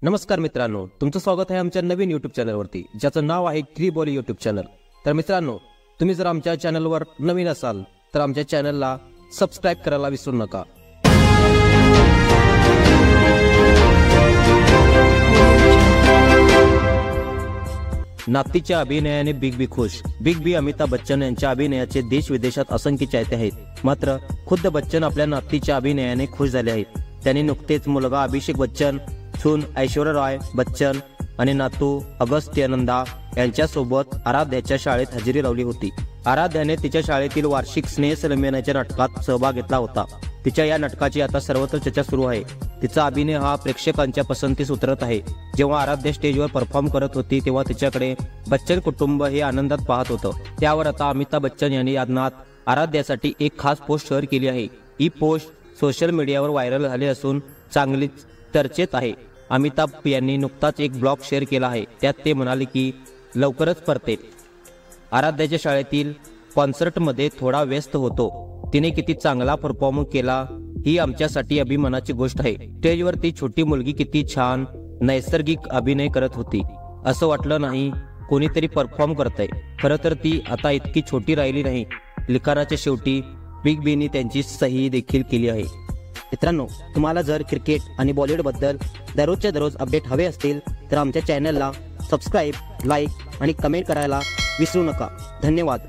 नमस्कार मित्रांनो, तुमचं स्वागत आहे आमच्या नवीन यूट्यूब चॅनलवरती, ज्याचं नाव आहे क्री बॉली यूट्यूब चॅनल। तर मित्रांनो, तुम्ही जर आमच्या चॅनलवर नवीन असाल तर आमच्या चॅनलला सबस्क्राइब करायला विसरू नका। नातीच्या अभिनयाने बिग बी खुश। बिग बी अमिताभ बच्चन यांच्या अभिनयाचे देश विदेशात असंख्य चाहते आहेत। मात्र खुद्द बच्चन आपल्या नातीच्या अभिनयाने खुश झाले आहेत। त्यांनी नुकतेच मुलगा अभिषेक बच्चन, सून ऐश्वर्या राय बच्चन आणि नातू अगस्त्यानंदा यांच्यासोबत आराध्याच्या शाळेत हजेरी लावली होती। आराध्याने तिच्या शाळेतील वार्षिक स्नेह सन्मानाच्या नाटकात सहभाग घेतला होता। तिच्या या नाटकाची आता सर्वत्र चर्चा सुरू आहे। तिचा अभिनय हा प्रेक्षकांच्या पसंतीस उतरत आहे। जेव्हा आराध्या स्टेजवर परफॉर्म करत होती तेव्हा तिच्याकडे बच्चन कुटुंब हे आनंदात पाहत होतं। त्यावर आता अमिताभ बच्चन यांनी यादनात आराध्यासाठी एक खास पोस्ट शेअर केली आहे। ही पोस्ट सोशल मीडियावर व्हायरल झाली असून चांगलीच चर्चेत आहे। अमिताभ यांनी नुकताच एक ब्लॉग शेअर केला आहे। त्यात ते म्हणाले की लवकरच परतेल। आराध्याच्या शाळेतील कॉन्सर्टमध्ये थोडा व्यस्त होतो। तिने किती चांगला परफॉर्म केला ही आमच्यासाठी अभिमानाची गोष्ट आहे। स्टेजवर ती छोटी मुलगी किती छान नैसर्गिक अभिनय करत होती। असं वाटलं नाही कोणीतरी परफॉर्म करतंय। खरं तर ती आता इतकी छोटी राहिली नाही। लिखाणाच्या शेवटी बिग बीनी त्यांची सही देखील केली आहे। मित्रांनो, तुम्हाला जर क्रिकेट आणि बॉलिवूड बद्दल दररोजच्या दररोज अपडेट हवे असतील तर आमच्या चॅनलला सबस्क्राइब, लाईक आणि कमेंट करायला विसरू नका। धन्यवाद।